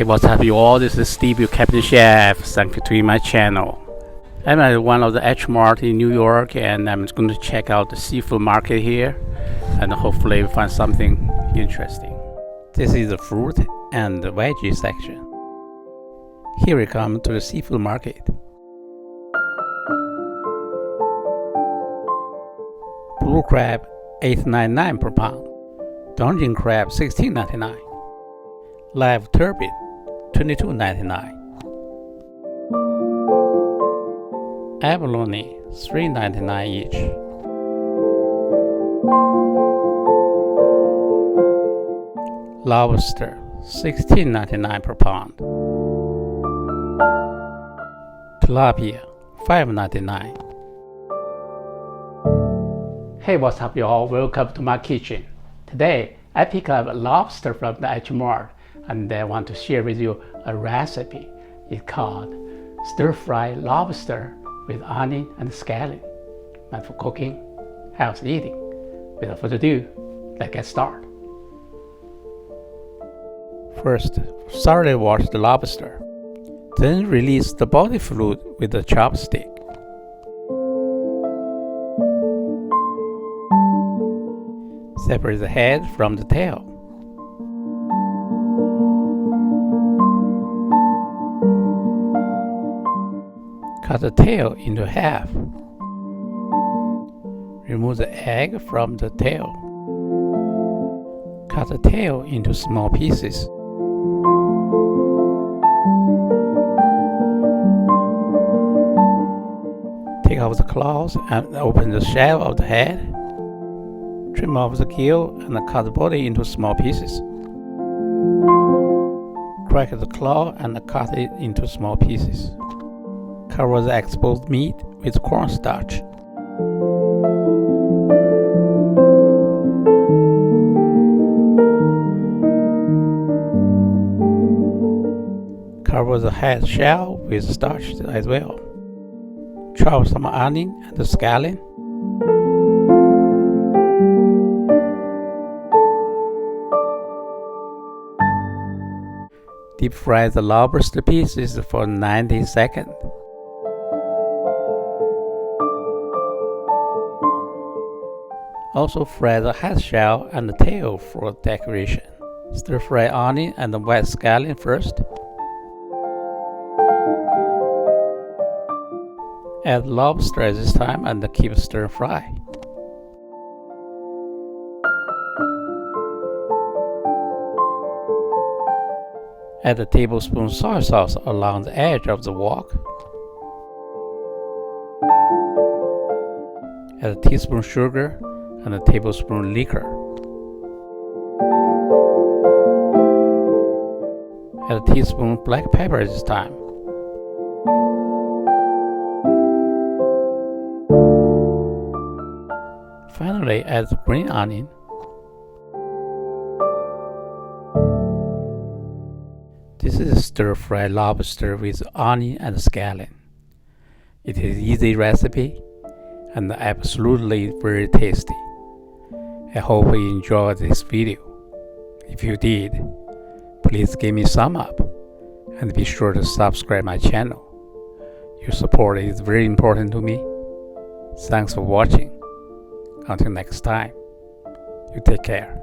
Hey, what's up you all? This is Steve, your Captain Chef. Thank you to my channel. I'm at one of the Hmart in New York, and I'm going to check out the seafood market here, and hopefully find something interesting. This is the fruit and the veggie section. Here we come to the seafood market. Blue crab $8.99 per pound. Dungeon crab $16.99. Live turbot $22.99. Abalone $3.99 each. Lobster $16.99 per pound. Tilapia $5.99. Hey, what's up y'all? Welcome to my kitchen. Today I pick up a lobster from the Hmart, and I want to share with you a recipe. It's called stir-fry lobster with onion and scallion. Meant for cooking, healthy eating. Without further ado, let's get started. First, thoroughly wash the lobster. Then release the body fluid with a chopstick. Separate the head from the tail. Cut the tail into half. Remove the egg from the tail. Cut the tail into small pieces. Take off the claws and open the shell of the head. Trim off the gill and cut the body into small pieces. Crack the claw and cut it into small pieces. Cover the exposed meat with cornstarch. Cover the head shell with starch as well. Chop some onion and scallion. Deep fry the lobster pieces for 90 seconds. Also fry the head shell and the tail for decoration. Stir fry onion and the white scallion first. Add lobster at this time and keep stir fry. Add a tablespoon soy sauce along the edge of the wok. Add a teaspoon sugar and a tablespoon liquor. Add a teaspoon black pepper this time. Finally, add the green onion. This is stir-fry lobster with onion and scallion. It is an easy recipe and absolutely very tasty. I hope you enjoyed this video. If you did, please give me a thumb up and be sure to subscribe my channel. Your support is very important to me. Thanks for watching. Until next time, you take care.